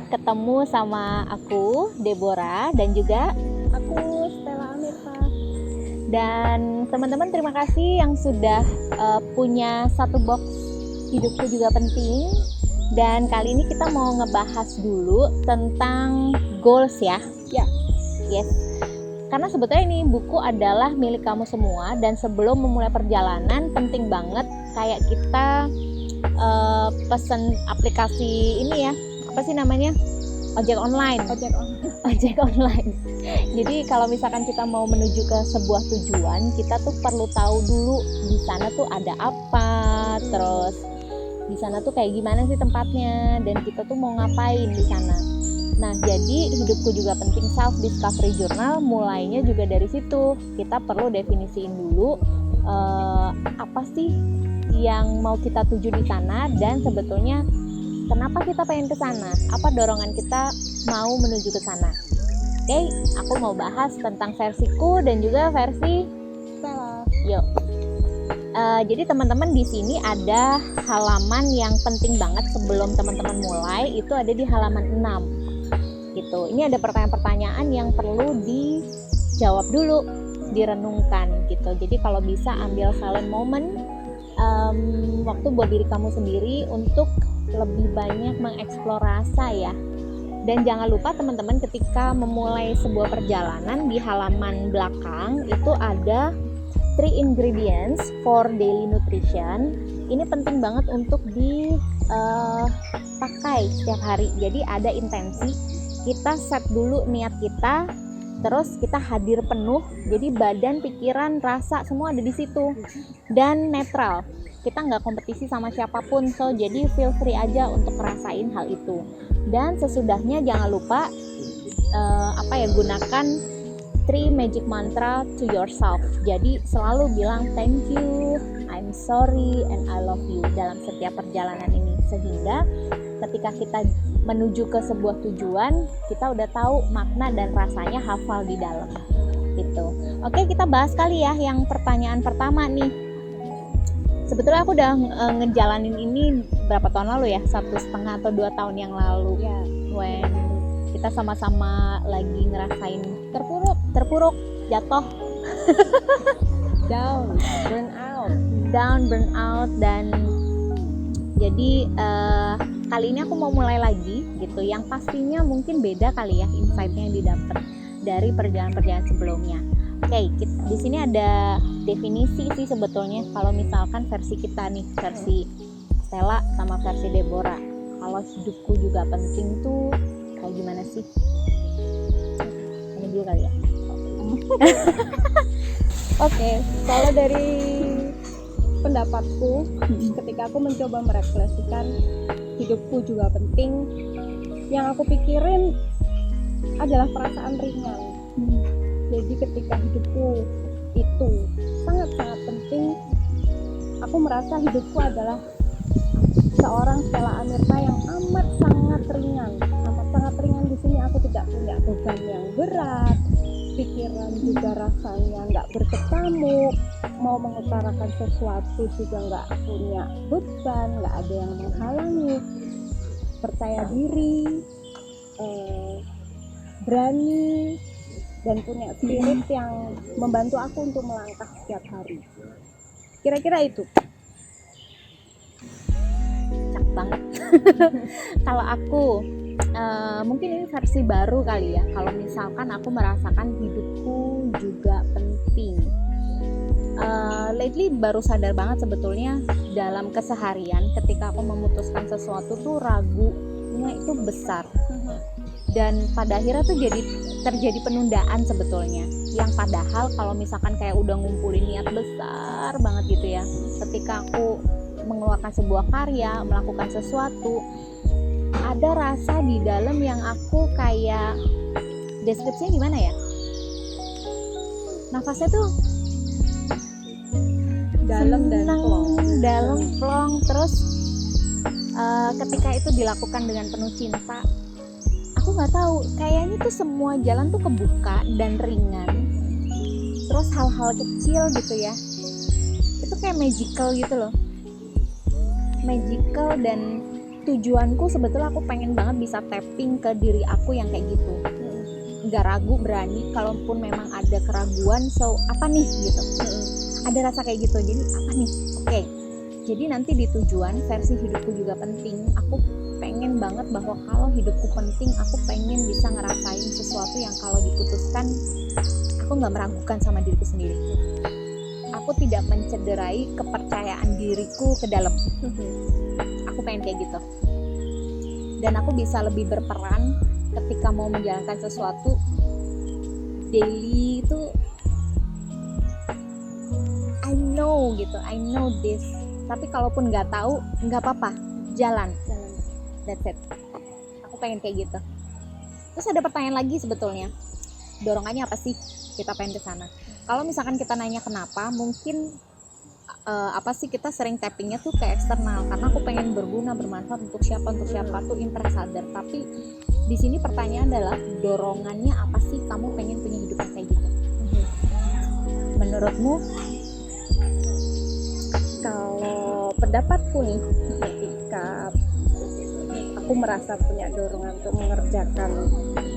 ketemu sama aku, Deborah, dan juga aku Stella Amirta. Dan teman-teman terima kasih yang sudah punya satu box hidupku juga penting. Dan kali ini kita mau ngebahas dulu tentang goals ya. Ya. Yes. Karena sebetulnya ini buku adalah milik kamu semua, dan sebelum memulai perjalanan penting banget kayak kita pesen aplikasi ini ya, apa sih namanya, ojek online. Jadi kalau misalkan kita mau menuju ke sebuah tujuan, kita tuh perlu tahu dulu di sana tuh ada apa, terus di sana tuh kayak gimana sih tempatnya, dan kita tuh mau ngapain di sana. Nah, jadi hidupku juga penting self discovery journal mulainya juga dari situ. Kita perlu definisiin dulu apa sih yang mau kita tuju di sana, dan sebetulnya kenapa kita pengen ke sana, apa dorongan kita mau menuju ke sana. Oke, aku mau bahas tentang versiku dan juga versi Stella. Yuk. Jadi teman-teman di sini ada halaman yang penting banget sebelum teman-teman mulai, itu ada di halaman 6. Gitu. Ini ada pertanyaan-pertanyaan yang perlu dijawab dulu, direnungkan gitu. Jadi kalau bisa ambil silent moment, waktu buat diri kamu sendiri untuk lebih banyak mengeksplor rasa ya. Dan jangan lupa teman-teman ketika memulai sebuah perjalanan, di halaman belakang itu ada 3 ingredients for daily nutrition. Ini penting banget untuk dipakai setiap hari. Jadi ada intensi, kita set dulu niat kita, terus kita hadir penuh. Jadi badan, pikiran, rasa semua ada di situ, dan netral. Kita nggak kompetisi sama siapapun, so jadi feel free aja untuk ngerasain hal itu. Dan sesudahnya jangan lupa gunakan 3 magic mantra to yourself. Jadi selalu bilang thank you, I'm sorry, and I love you dalam setiap perjalanan ini, sehingga ketika kita menuju ke sebuah tujuan, kita udah tahu makna dan rasanya hafal di dalam gitu. Oke, kita bahas kali ya yang pertanyaan pertama nih. Sebetulnya aku udah ngejalanin ini berapa tahun lalu ya, 1,5 atau 2 tahun yang lalu Ya. when kita sama-sama lagi ngerasain terpuruk, jatuh, Down, burn out, dan jadi kali ini aku mau mulai lagi gitu, yang pastinya mungkin beda kali ya insight-nya yang didapat dari perjalanan-perjalanan sebelumnya. Oke, di sini ada definisi sih sebetulnya kalau misalkan versi kita nih, versi Stella sama versi Deborah. Kalau hidupku juga penting tuh kayak gimana sih? Ini dulu kali ya. Oke, kalau dari pendapatku, ketika aku mencoba merefleksikan hidupku juga penting, yang aku pikirin adalah perasaan ringan. Jadi ketika hidupku itu sangat-sangat penting, aku merasa hidupku adalah seorang Stella Amirta yang amat sangat ringan. Amat sangat ringan di sini aku tidak punya beban yang berat, pikiran juga rasanya nggak berkecamuk, mau mengutarakan sesuatu juga nggak punya beban, nggak ada yang menghalangi, percaya diri, berani, dan punya spirit yang membantu aku untuk melangkah setiap hari. Kira-kira itu. Cak banget. Kalau aku mungkin ini versi baru kali ya, kalau misalkan aku merasakan hidupku juga penting. Lately baru sadar banget sebetulnya dalam keseharian ketika aku memutuskan sesuatu tuh ragunya itu besar, dan pada akhirnya tuh terjadi penundaan sebetulnya, yang padahal kalau misalkan kayak udah ngumpulin niat besar banget gitu ya, ketika aku mengeluarkan sebuah karya, melakukan sesuatu, ada rasa di dalam yang aku kayak, deskripsinya gimana ya, nafasnya tuh Dalam dan plong, terus ketika itu dilakukan dengan penuh cinta, aku nggak tahu, kayaknya tuh semua jalan tuh kebuka dan ringan, terus hal-hal kecil gitu ya, itu kayak magical gitu loh, dan tujuanku sebetulnya aku pengen banget bisa tapping ke diri aku yang kayak gitu, nggak ragu, berani, kalaupun memang ada keraguan, so apa nih gitu, ada rasa kayak gitu, jadi apa nih, oke. Jadi nanti di tujuan versi hidupku juga penting, aku pengen banget bahwa kalau hidupku penting, aku pengen bisa ngerasain sesuatu yang kalau diputuskan aku nggak meragukan sama diriku sendiri, aku tidak mencederai kepercayaan diriku ke dalam. Aku pengen kayak gitu, dan aku bisa lebih berperan ketika mau menjalankan sesuatu daily itu. I know this, tapi kalaupun nggak tahu nggak apa-apa, jalan, that's it. Aku pengen kayak gitu. Terus ada pertanyaan lagi sebetulnya, dorongannya apa sih kita pengen ke sana? Kalau misalkan kita nanya kenapa, mungkin apa sih kita sering tappingnya tuh ke eksternal, karena aku pengen berguna, bermanfaat untuk siapa tuh impress other. Tapi di sini pertanyaan adalah dorongannya apa sih kamu pengen punya hidup yang kayak gitu? Menurutmu? Kalau pendapatku nih, ketika aku merasa punya dorongan untuk mengerjakan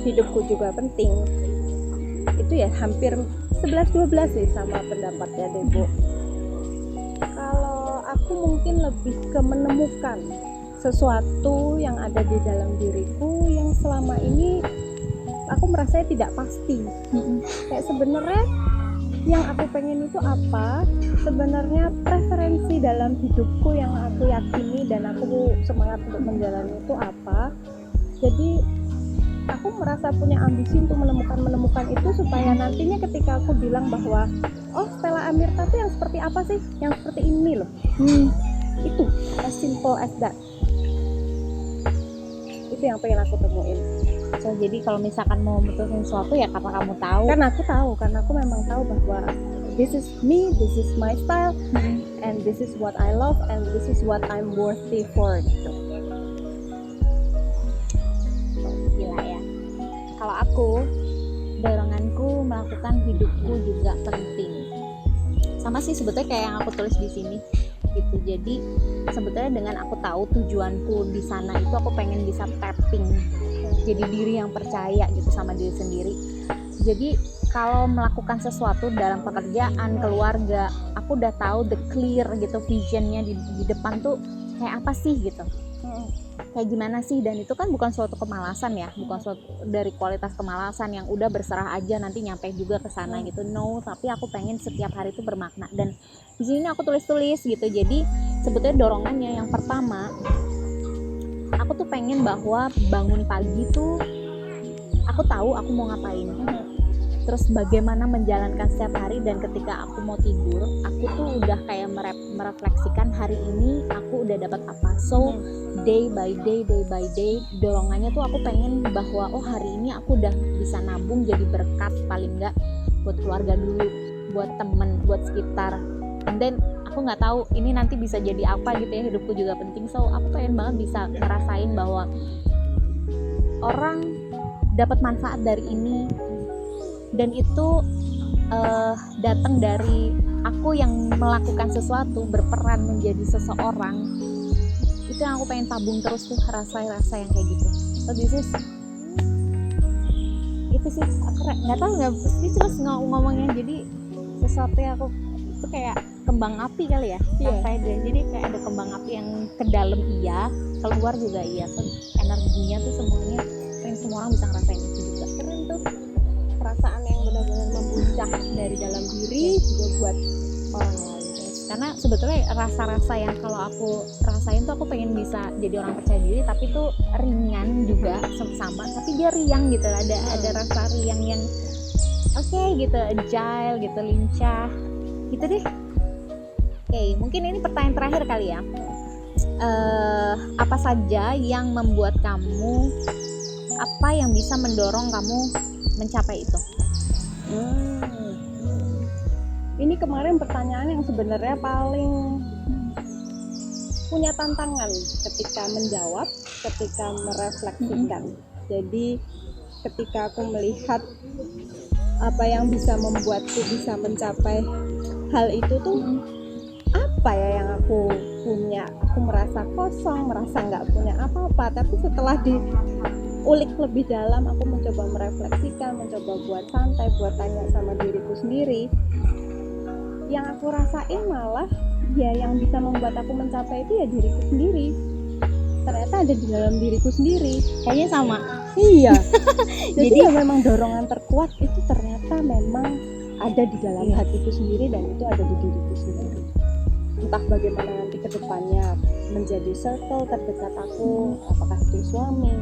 hidupku juga penting, itu ya hampir 11-12 sih sama pendapatnya Debo. Kalau aku mungkin lebih ke menemukan sesuatu yang ada di dalam diriku yang selama ini aku merasa tidak pasti. Kayak sebenarnya yang aku pengen itu apa, sebenarnya preferensi dalam hidupku yang aku yakini dan aku semangat untuk menjalani itu apa. Jadi aku merasa punya ambisi untuk menemukan itu, supaya nantinya ketika aku bilang bahwa oh Stella Amirta itu yang seperti apa sih, yang seperti ini loh, itu as simple as that. Itu yang pengen aku temuin. So, jadi kalau misalkan mau mutusin sesuatu ya karena kamu tahu. Karena aku memang tahu bahwa this is me, this is my style, and this is what I love, and this is what I'm worthy for gitu. Gila ya. Kalau aku, doronganku melakukan hidupku juga penting. Sama sih sebetulnya kayak yang aku tulis di sini gitu. Jadi sebetulnya dengan aku tahu tujuanku di sana itu aku pengen bisa tapping jadi diri yang percaya gitu sama diri sendiri. Jadi kalau melakukan sesuatu dalam pekerjaan, keluarga, aku udah tahu the clear gitu visionnya di depan tuh kayak apa sih gitu, kayak gimana sih. Dan itu kan bukan suatu kemalasan ya, bukan suatu dari kualitas kemalasan yang udah berserah aja nanti nyampe juga ke sana gitu, no. Tapi aku pengen setiap hari itu bermakna, dan di sini aku tulis gitu. Jadi sebetulnya dorongannya yang pertama, aku tuh pengen bahwa bangun pagi tuh aku tahu aku mau ngapain, terus bagaimana menjalankan setiap hari, dan ketika aku mau tidur aku tuh udah kayak merefleksikan hari ini aku udah dapat apa. So day by day dorongannya tuh aku pengen bahwa oh hari ini aku udah bisa nabung jadi berkat, paling enggak buat keluarga dulu, buat temen, buat sekitar, and then aku nggak tahu ini nanti bisa jadi apa gitu ya, hidupku juga penting. So aku pengen banget bisa ngerasain bahwa orang dapat manfaat dari ini, dan itu datang dari aku yang melakukan sesuatu, berperan menjadi seseorang. Itu yang aku pengen tabung terus tuh, rasa-rasa yang kayak gitu. So this is itu sih, aku nggak tahu, nggak terus ngomongnya. Jadi sesuatu yang aku itu kayak kembang api kali ya, jadi kayak ada kembang api yang ke dalam iya, keluar juga iya. So energinya tuh semuanya, pengen semua orang bisa ngerasain itu juga. Keren tuh, Perasaan yang benar-benar memuncak dari dalam diri juga buat orang lain. Karena sebetulnya rasa-rasa yang kalau aku rasain tuh aku pengen bisa jadi orang percaya diri, tapi tuh ringan juga sama, tapi dia riang gitu, ada rasa riang yang oke gitu, agile gitu, lincah gitu deh. Oke, mungkin ini pertanyaan terakhir kali ya. Apa saja yang membuat kamu, apa yang bisa mendorong kamu mencapai itu? Ini kemarin pertanyaan yang sebenarnya paling punya tantangan ketika menjawab, ketika merefleksikan. Jadi ketika aku melihat apa yang bisa membuatku bisa mencapai hal itu tuh apa ya yang aku punya. Aku merasa kosong, merasa nggak punya apa-apa. Tapi setelah diulik lebih dalam, aku mencoba merefleksikan, mencoba buat santai, buat tanya sama diriku sendiri. Yang aku rasain malah ya yang bisa membuat aku mencapai itu ya diriku sendiri. Ternyata ada di dalam diriku sendiri. Kayaknya sama. Iya. Jadi ya memang dorongan terkuat itu ternyata memang ada di dalam hatiku sendiri dan itu ada di diriku sendiri. Entah bagaimana nanti ke depannya menjadi circle terdekat aku, apakah itu suami,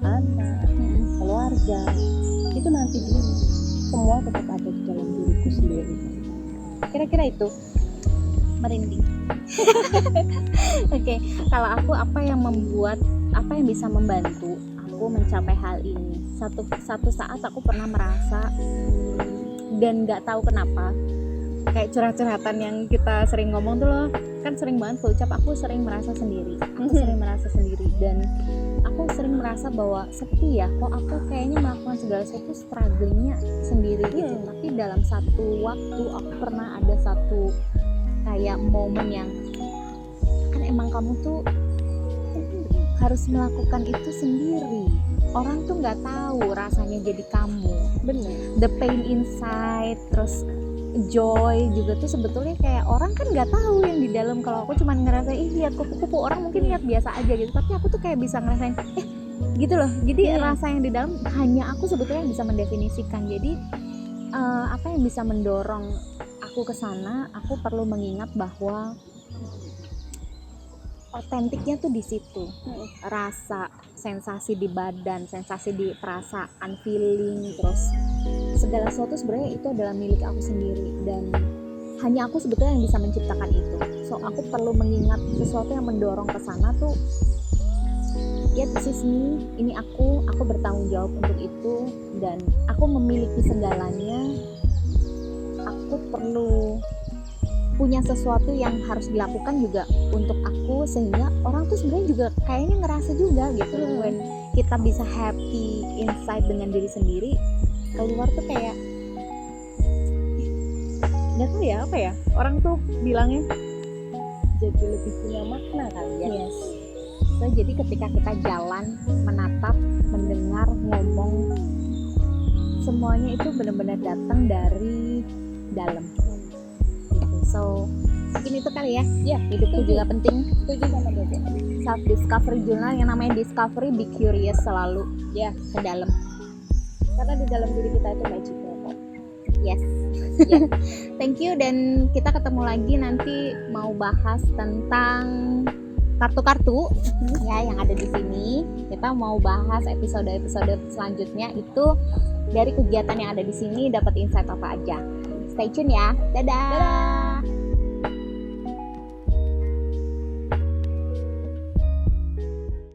anak, keluarga, itu nanti dulu. Semua tetap ada di dalam diriku sendiri. Kira-kira itu. Merinding. Oke, kalau aku apa yang bisa membantu aku mencapai hal ini? Satu saat aku pernah merasa dan nggak tahu kenapa kayak curhat-curhatan yang kita sering ngomong tuh loh, kan sering banget keucap aku sering merasa sendiri. Dan aku sering merasa bahwa sepi ya, kok aku kayaknya melakukan segala sesuatu struggle-nya sendiri gitu. Tapi dalam satu waktu aku pernah ada satu kayak momen yang kan emang kamu tuh harus melakukan itu sendiri. Orang tuh nggak tahu rasanya jadi kamu. Bener. The pain inside, terus joy juga tuh sebetulnya kayak orang kan nggak tahu yang di dalam. Kalau aku cuma ngerasain lihat kupu-kupu, orang mungkin lihat biasa aja gitu, tapi aku tuh kayak bisa ngerasain gitu loh. Jadi rasa yang di dalam hanya aku sebetulnya bisa mendefinisikan. Jadi apa yang bisa mendorong aku ke sana, aku perlu mengingat bahwa otentiknya tuh di situ. Rasa, sensasi di badan, sensasi di perasaan, feeling, terus segala sesuatu sebenarnya itu adalah milik aku sendiri dan hanya aku sebetulnya yang bisa menciptakan itu. So aku perlu mengingat sesuatu yang mendorong ke sana tuh, ya this is me, ini aku bertanggung jawab untuk itu dan aku memiliki segalanya. Aku perlu punya sesuatu yang harus dilakukan juga untuk aku, sehingga orang tuh sebenarnya juga kayaknya ngerasa juga gitu. When kita bisa happy inside dengan diri sendiri, keluar tuh kayak nggak tahu ya apa ya, orang tuh bilangnya Jadi lebih punya makna kan ya. yes. So, jadi ketika kita jalan, menatap, mendengar, ngomong, semuanya itu benar-benar datang dari dalam. So mungkin itu kali ya. Ya, Hidup itu juga penting. setuju sama Dede. Self discovery journal yang namanya discovery, be curious selalu Ya, ke dalam. karena di dalam diri kita itu magical kok. Yes. Thank you, dan kita ketemu lagi nanti mau bahas tentang kartu-kartu ya yang ada di sini. Kita mau bahas episode-episode selanjutnya itu dari kegiatan yang ada di sini dapat insight apa aja. Stay tune ya. Dadah.